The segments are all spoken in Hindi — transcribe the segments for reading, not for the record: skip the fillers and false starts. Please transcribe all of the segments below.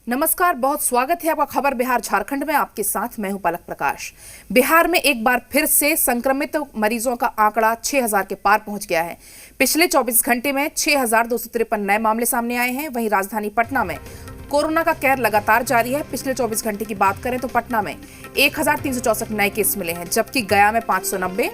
नमस्कार, बहुत स्वागत है आपका खबर बिहार झारखंड में। आपके साथ मैं हूं पलक प्रकाश। बिहार में एक बार फिर से संक्रमित मरीजों का आंकड़ा 6000 के पार पहुंच गया है। पिछले 24 घंटे में 6253 नए मामले सामने आए हैं। वहीं राजधानी पटना में कोरोना का कहर लगातार जारी है। पिछले 24 घंटे की बात करें तो पटना में 1364 नए केस मिले हैं, जबकि गया में 590,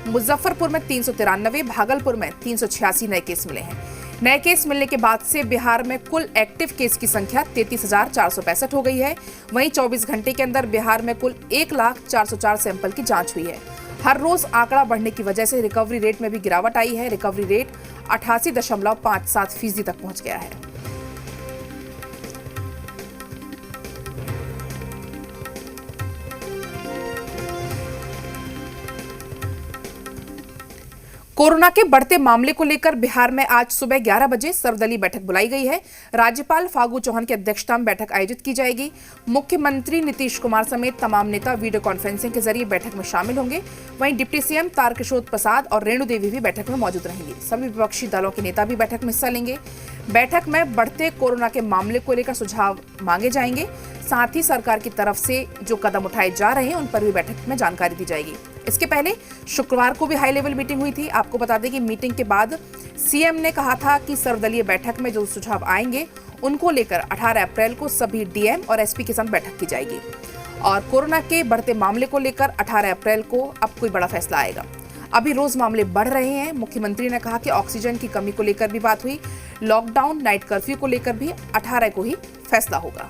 मुजफ्फरपुर में 393, भागलपुर में 386 नए केस मिले हैं। नए केस मिलने के बाद से बिहार में कुल एक्टिव केस की संख्या 33,465 हो गई है। वहीं 24 घंटे के अंदर बिहार में कुल 1,04,04 सैंपल की जांच हुई है। हर रोज आंकड़ा बढ़ने की वजह से रिकवरी रेट में भी गिरावट आई है। रिकवरी रेट 88.57% तक पहुंच गया है। कोरोना के बढ़ते मामले को लेकर बिहार में आज सुबह 11 बजे सर्वदलीय बैठक बुलाई गई है। राज्यपाल फागू चौहान की अध्यक्षता में बैठक आयोजित की जाएगी। मुख्यमंत्री नीतीश कुमार समेत तमाम नेता वीडियो कॉन्फ्रेंसिंग के जरिए बैठक में शामिल होंगे। वहीं डिप्टी सीएम तारकिशोर प्रसाद और रेणु देवी भी बैठक में मौजूद रहेंगे। सभी विपक्षी दलों के नेता भी बैठक में हिस्सा लेंगे। बैठक में बढ़ते कोरोना के मामले को लेकर सुझाव मांगे जाएंगे। साथ ही सरकार की तरफ से जो कदम उठाए जा रहे हैं उन पर भी बैठक में जानकारी दी जाएगी। इसके पहले शुक्रवार को भी हाई लेवल मीटिंग हुई थी। आपको बता दें कि मीटिंग के बाद सीएम ने कहा था कि सर्वदलीय बैठक में जो सुझाव आएंगे उनको लेकर 18 अप्रैल को सभी डीएम और एसपी के साथ बैठक की जाएगी। और कोरोना के बढ़ते मामले को लेकर 18 अप्रैल को अब कोई बड़ा फैसला आएगा। अभी रोज मामले बढ़ रहे हैं। मुख्यमंत्री ने कहा कि ऑक्सीजन की कमी को लेकर भी बात हुई। लॉकडाउन, नाइट कर्फ्यू को लेकर भी 18 को ही फैसला होगा।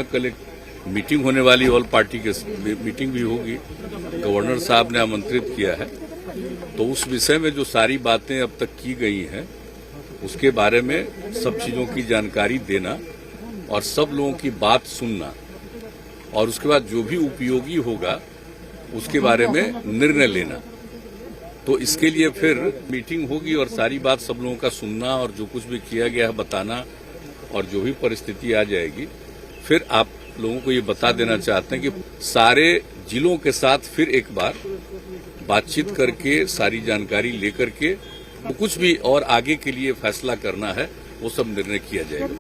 कल एक मीटिंग होने वाली, ऑल पार्टी के मीटिंग भी होगी। गवर्नर साहब ने आमंत्रित किया है, तो उस विषय में जो सारी बातें अब तक की गई हैं उसके बारे में सब चीजों की जानकारी देना और सब लोगों की बात सुनना, और उसके बाद जो भी उपयोगी होगा उसके बारे में निर्णय लेना। तो इसके लिए फिर मीटिंग होगी और सारी बात सब लोगों का सुनना और जो कुछ भी किया गया है बताना, और जो भी परिस्थिति आ जाएगी फिर आप लोगों को ये बता देना चाहते हैं कि सारे जिलों के साथ फिर एक बार बातचीत करके सारी जानकारी लेकर के तो कुछ भी और आगे के लिए फैसला करना है वो सब निर्णय किया जाएगा।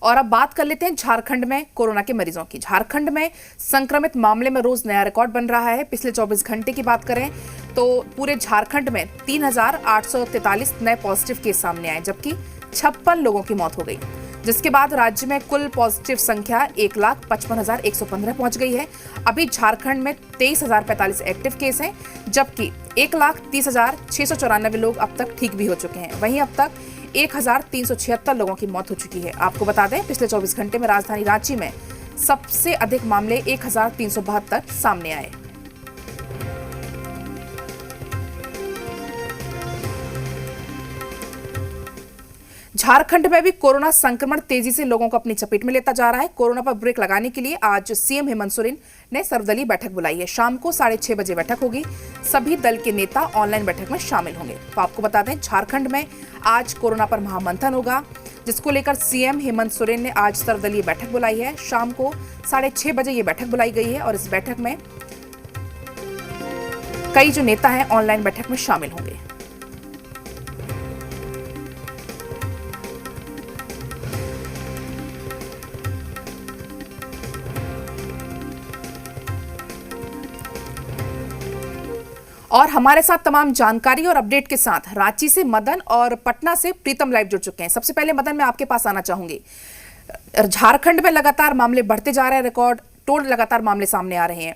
और अब बात कर लेते हैं झारखंड में कोरोना के मरीजों की। झारखंड में संक्रमित मामले में रोज नया रिकॉर्ड बन रहा है। पिछले 24 घंटे की बात करें तो पूरे झारखंड में 3,843 नए पॉजिटिव केस सामने आए, जबकि 56 लोगों की मौत हो गई, जिसके बाद राज्य में कुल पॉजिटिव संख्या 1,55,115 पहुंच गई है। अभी झारखंड में 23,045 एक्टिव केस हैं, जबकि 1,30,694 लोग अब तक ठीक भी हो चुके हैं। वहीं अब तक 1,376 लोगों की मौत हो चुकी है। आपको बता दें, पिछले 24 घंटे में राजधानी रांची में सबसे अधिक मामले 1,372 सामने आए। झारखंड में भी कोरोना संक्रमण तेजी से लोगों को अपनी चपेट में लेता जा रहा है। कोरोना पर ब्रेक लगाने के लिए आज सीएम हेमंत सोरेन ने सर्वदलीय बैठक बुलाई है। शाम को 6:30 बजे बैठक होगी। सभी दल के नेता ऑनलाइन बैठक में शामिल होंगे। तो आपको बता दें, झारखंड में आज कोरोना पर महामंथन होगा, जिसको लेकर सीएम हेमंत सोरेन ने आज सर्वदलीय बैठक बुलाई है। शाम को 6:30 बजे ये बैठक बुलाई गई है और इस बैठक में कई जो नेता हैं ऑनलाइन बैठक में शामिल होंगे। और हमारे साथ तमाम जानकारी और अपडेट के साथ रांची से मदन और पटना से प्रीतम लाइव जुड़ चुके हैं। सबसे पहले मदन, मैं आपके पास आना चाहूंगी। झारखंड में लगातार मामले बढ़ते जा रहे हैं, रिकॉर्ड तोड़ लगातार मामले सामने आ रहे हैं,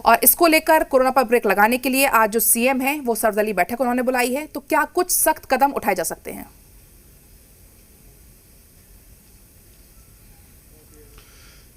और इसको लेकर कोरोना पर ब्रेक लगाने के लिए आज जो सीएम है वो सर्वदलीय बैठक उन्होंने बुलाई है। तो क्या कुछ सख्त कदम उठाए जा सकते हैं?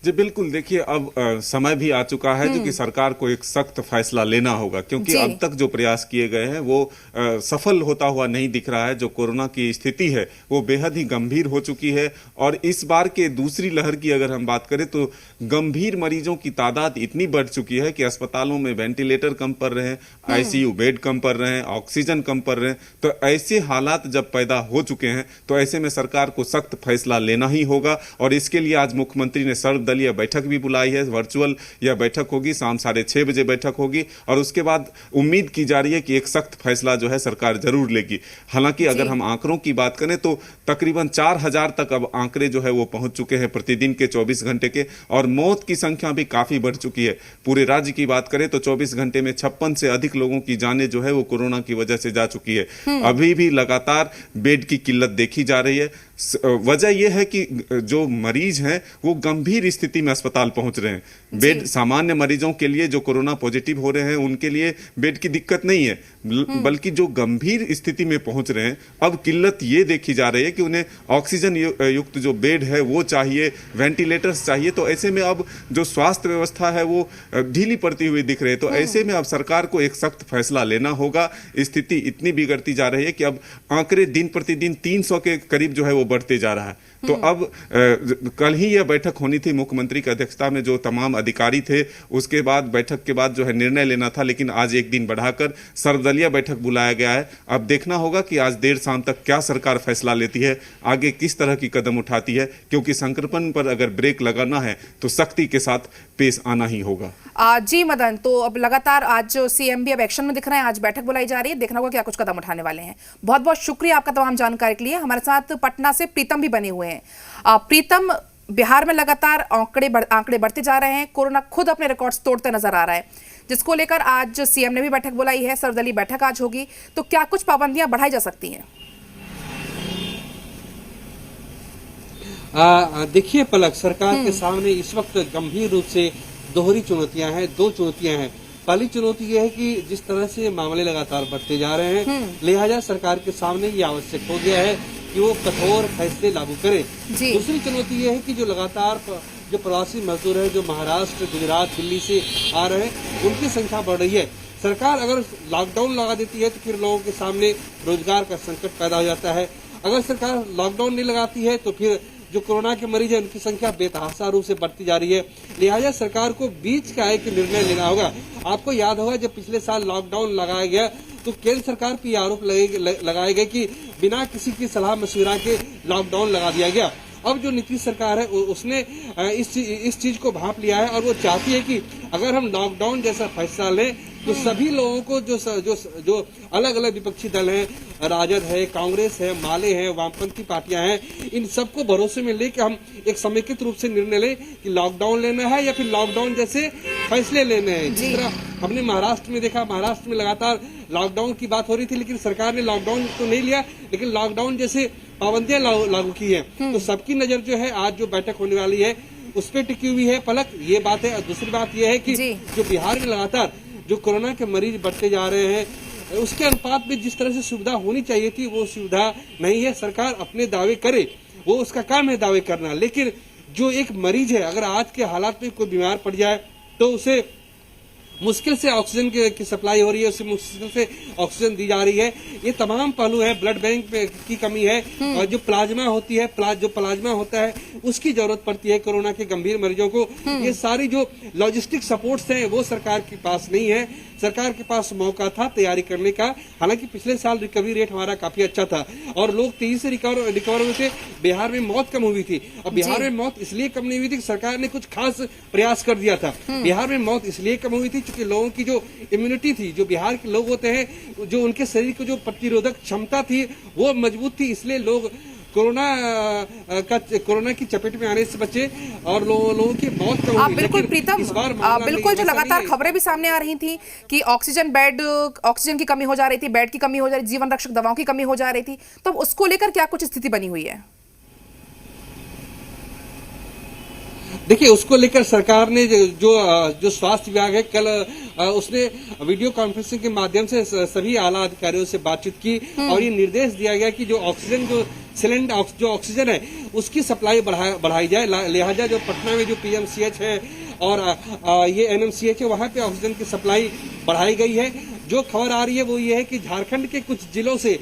जी बिल्कुल, देखिए अब समय भी आ चुका है जो कि सरकार को एक सख्त फैसला लेना होगा, क्योंकि अब तक जो प्रयास किए गए हैं वो सफल होता हुआ नहीं दिख रहा है। जो कोरोना की स्थिति है वो बेहद ही गंभीर हो चुकी है, और इस बार के दूसरी लहर की अगर हम बात करें तो गंभीर मरीजों की तादाद इतनी बढ़ चुकी है कि अस्पतालों में वेंटिलेटर कम पड़ रहे हैं, आईसीयू बेड कम पड़ रहे हैं, ऑक्सीजन कम पड़ रहे हैं। तो ऐसे हालात जब पैदा हो चुके हैं तो ऐसे में सरकार को सख्त फैसला लेना ही होगा, और इसके लिए आज मुख्यमंत्री ने सर्वदलीय सर्वदलीय बैठक भी बुलाई है, वर्चुअल यह बैठक होगी, शाम 6:30 बजे बैठक होगी और उसके बाद उम्मीद की जा रही है कि एक सख्त फैसला जो है सरकार जरूर लेगी। हालांकि अगर हम आंकड़ों की बात करें तो तकरीबन 4000 तक अब आंकड़े जो है वो पहुंच चुके हैं प्रतिदिन के 24 घंटे के, और मौत की संख्या भी काफी बढ़ चुकी है। पूरे राज्य की बात करें तो 24 घंटे में 56 से अधिक लोगों की जानें जो है वो कोरोना की वजह से जा चुकी है। अभी भी लगातार बेड की किल्लत देखी जा रही है। वजह यह है कि जो मरीज हैं वो गंभीर स्थिति में अस्पताल पहुंच रहे हैं। बेड सामान्य मरीजों के लिए जो कोरोना पॉजिटिव हो रहे हैं उनके लिए बेड की दिक्कत नहीं है, बल्कि जो गंभीर स्थिति में पहुंच रहे हैं अब किल्लत ये देखी जा रही है कि उन्हें ऑक्सीजन युक्त जो बेड है वो चाहिए, वेंटिलेटर्स चाहिए। तो ऐसे में अब जो स्वास्थ्य व्यवस्था है वो ढीली पड़ती हुई दिख रही है। तो ऐसे में अब सरकार को एक सख्त फैसला लेना होगा। स्थिति इतनी बिगड़ती जा रही है कि अब आंकड़े दिन प्रतिदिन 300 के करीब जो है वो बढ़ते जा रहा है। तो अब कल ही यह बैठक होनी थी मुख्यमंत्री की अध्यक्षता में, जो तमाम अधिकारी थे, उसके बाद बैठक के बाद जो है निर्णय लेना था, लेकिन आज एक दिन बढ़ाकर सर्वदलीय बैठक बुलाया गया है। अब देखना होगा कि आज देर शाम तक क्या सरकार फैसला लेती है, आगे किस तरह की कदम उठाती है, क्योंकि संक्रमण पर अगर ब्रेक लगाना है तो सख्ती के साथ पेश आना ही होगा। जी मदन, तो अब लगातार आज सीएम भी अब एक्शन में दिख रहे हैं, आज बैठक बुलाई जा रही है, देखना होगा क्या कुछ कदम उठाने वाले हैं। बहुत बहुत शुक्रिया आपका तमाम जानकारी के लिए। हमारे साथ पटना से प्रीतम भी बने हुए हैं। प्रीतम, बिहार में लगातार आंकड़े बढ़ते जा रहे हैं, कोरोना खुद अपने रिकॉर्ड्स तोड़ते नजर आ रहा है, जिसको लेकर आज सीएम ने भी बैठक बुलाई है, सर्वदलीय बैठक आज होगी, तो क्या कुछ पाबंदियां बढ़ाई जा सकती हैं? देखिए पलक, सरकार के सामने इस वक्त गंभीर रूप से दोहरी चुनौतियां हैं, दो चुनौतियां हैं। पहली चुनौती यह है कि जिस तरह से मामले लगातार बढ़ते जा रहे हैं, लिहाजा सरकार के सामने ये आवश्यक हो गया है कि वो कठोर फैसले लागू करे। दूसरी चुनौती यह है कि जो लगातार जो प्रवासी मजदूर है, जो महाराष्ट्र, गुजरात, दिल्ली से आ रहे हैं, उनकी संख्या बढ़ रही है। सरकार अगर लॉकडाउन लगा देती है तो फिर लोगों के सामने रोजगार का संकट पैदा हो जाता है। अगर सरकार लॉकडाउन नहीं लगाती है तो फिर जो कोरोना के मरीज है उनकी संख्या बेतहाशा रूप से बढ़ती जा रही है। लिहाजा सरकार को बीच का एक निर्णय लेना होगा। आपको याद होगा जब पिछले साल लॉकडाउन लगाया गया तो केंद्र सरकार पर आरोप लगाए गए कि बिना किसी की सलाह मशविरा के लॉकडाउन लगा दिया गया। अब जो नीतीश सरकार है उसने इस चीज को भांप लिया है और वो चाहती है कि अगर हम लॉकडाउन जैसा फैसला लें तो सभी लोगों को जो अलग अलग विपक्षी दल हैं, राजद है, कांग्रेस है, माले है, वामपंथी पार्टियां हैं, इन सबको भरोसे में लेकर हम एक समेकित रूप से निर्णय लें कि लॉकडाउन लेना है या फिर लॉकडाउन जैसे फैसले लेने हैं। जिस तरह हमने महाराष्ट्र में देखा, महाराष्ट्र में लगातार लॉकडाउन की बात हो रही थी, लेकिन सरकार ने लॉकडाउन तो नहीं लिया, लेकिन लॉकडाउन जैसे पाबंदियां लागू की है। तो सबकी नजर जो है आज जो बैठक होने वाली है उस पर टिकी हुई है। पलक, ये बात है। दूसरी बात यह है कि जो बिहार में लगातार जो कोरोना के मरीज बढ़ते जा रहे हैं, उसके अनुपात में जिस तरह से सुविधा होनी चाहिए थी वो सुविधा नहीं है। सरकार अपने दावे करे, वो उसका काम है दावे करना, लेकिन जो एक मरीज है अगर आज के हालात में कोई बीमार पड़ जाए तो उसे मुश्किल से ऑक्सीजन की सप्लाई हो रही है, उसे मुश्किल से ऑक्सीजन दी जा रही है। ये तमाम पहलू है। ब्लड बैंक की कमी है और जो प्लाज्मा होती है, जो प्लाज्मा होता है उसकी जरूरत पड़ती है कोरोना के गंभीर मरीजों को। ये सारी जो लॉजिस्टिक सपोर्ट्स हैं वो सरकार के पास नहीं है। सरकार के पास मौका था तैयारी करने का। हालांकि पिछले साल रिकवरी रेट हमारा काफी अच्छा था और लोग तेजी से रिकवर हुए थे। बिहार में मौत कम हुई थी। अब बिहार में मौत इसलिए कम नहीं हुई थी कि सरकार ने कुछ खास प्रयास कर दिया था। बिहार में मौत इसलिए कम हुई थी क्योंकि लोगों की जो इम्यूनिटी थी, जो बिहार के लोग होते हैं, जो उनके शरीर को जो प्रतिरोधक क्षमता थी वो मजबूत थी, इसलिए लोग कोरोना की चपेट में आने से बचे और लोगों की मौत कम हुई। बिल्कुल प्रीतम, बिल्कुल, जो लगातार खबरें भी सामने आ रही थी कि ऑक्सीजन की कमी हो जा रही थी, बेड की कमी हो जा रही थी, जीवन रक्षक दवाओं की कमी हो जा रही थी, तो उसको लेकर क्या कुछ स्थिति बनी हुई है? देखिए, उसको लेकर सरकार ने जो स्वास्थ्य विभाग है, कल उसने वीडियो कॉन्फ्रेंसिंग के माध्यम से सभी आला अधिकारियों से बातचीत की और ये निर्देश दिया गया कि जो ऑक्सीजन जो ऑक्सीजन है उसकी सप्लाई बढ़ाई जाए। लिहाजा जो पटना में जो पीएमसीएच है और ये एनएमसीएच है, वहां पे ऑक्सीजन की सप्लाई बढ़ाई गई है। जो खबर आ रही है वो ये है कि झारखंड के कुछ जिलों से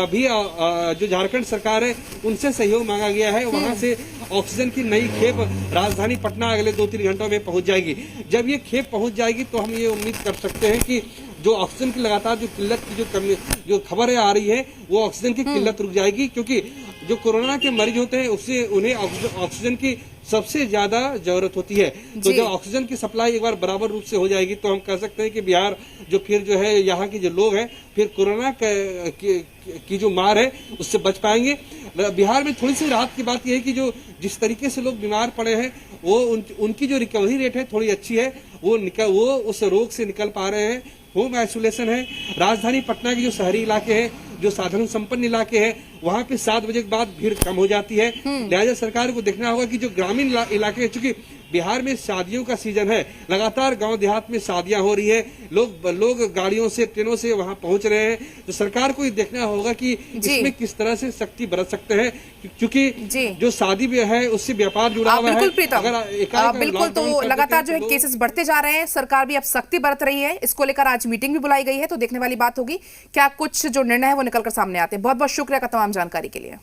भी जो झारखंड सरकार है उनसे सहयोग मांगा गया है। वहां से ऑक्सीजन की नई खेप राजधानी पटना अगले 2-3 घंटों में पहुंच जाएगी। जब ये खेप पहुंच जाएगी तो हम ये उम्मीद कर सकते हैं कि जो ऑक्सीजन की लगातार जो किल्लत की जो खबरें आ रही है वो ऑक्सीजन की किल्लत रुक जाएगी, क्योंकि जो कोरोना के मरीज होते हैं उससे उन्हें ऑक्सीजन की सबसे ज्यादा जरूरत होती है। तो जी। जब ऑक्सीजन की सप्लाई एक बार बराबर रूप से हो जाएगी तो हम कह सकते हैं कि बिहार जो फिर जो है यहाँ के जो लोग हैं फिर कोरोना की जो मार है उससे बच पाएंगे। बिहार में थोड़ी सी राहत की बात यह है कि जो जिस तरीके से लोग बीमार पड़े हैं वो उनकी जो रिकवरी रेट है थोड़ी अच्छी है, वो उस रोग से निकल पा रहे हैं। होम आइसोलेशन है। राजधानी पटना के जो शहरी इलाके हैं, जो साधारण संपन्न इलाके हैं, वहां पे 7 बजे के बाद भीड़ कम हो जाती है। लिहाजा सरकार को देखना होगा कि जो ग्रामीण इलाके हैं, चूंकि बिहार में शादियों का सीजन है, लगातार गांव देहात में शादियां हो रही है, लोग गाड़ियों से ट्रेनों से वहां पहुंच रहे हैं, तो सरकार को ये देखना होगा कि इसमें किस तरह से सख्ती बरत सकते हैं, क्योंकि जो शादी भी है उससे व्यापार जुड़ा हुआ है। बिल्कुल प्रीतम, एकाएक बिल्कुल। तो लॉकडाउन कर लगातार देते जो है केसेस बढ़ते जा रहे हैं, सरकार भी अब सख्ती बरत रही है। इसको लेकर आज मीटिंग भी बुलाई गई है, तो देखने वाली बात होगी क्या कुछ जो निर्णय है वो निकलकर सामने आते हैं। बहुत बहुत शुक्रिया का तमाम जानकारी के लिए।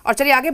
और चलिए आगे बढ़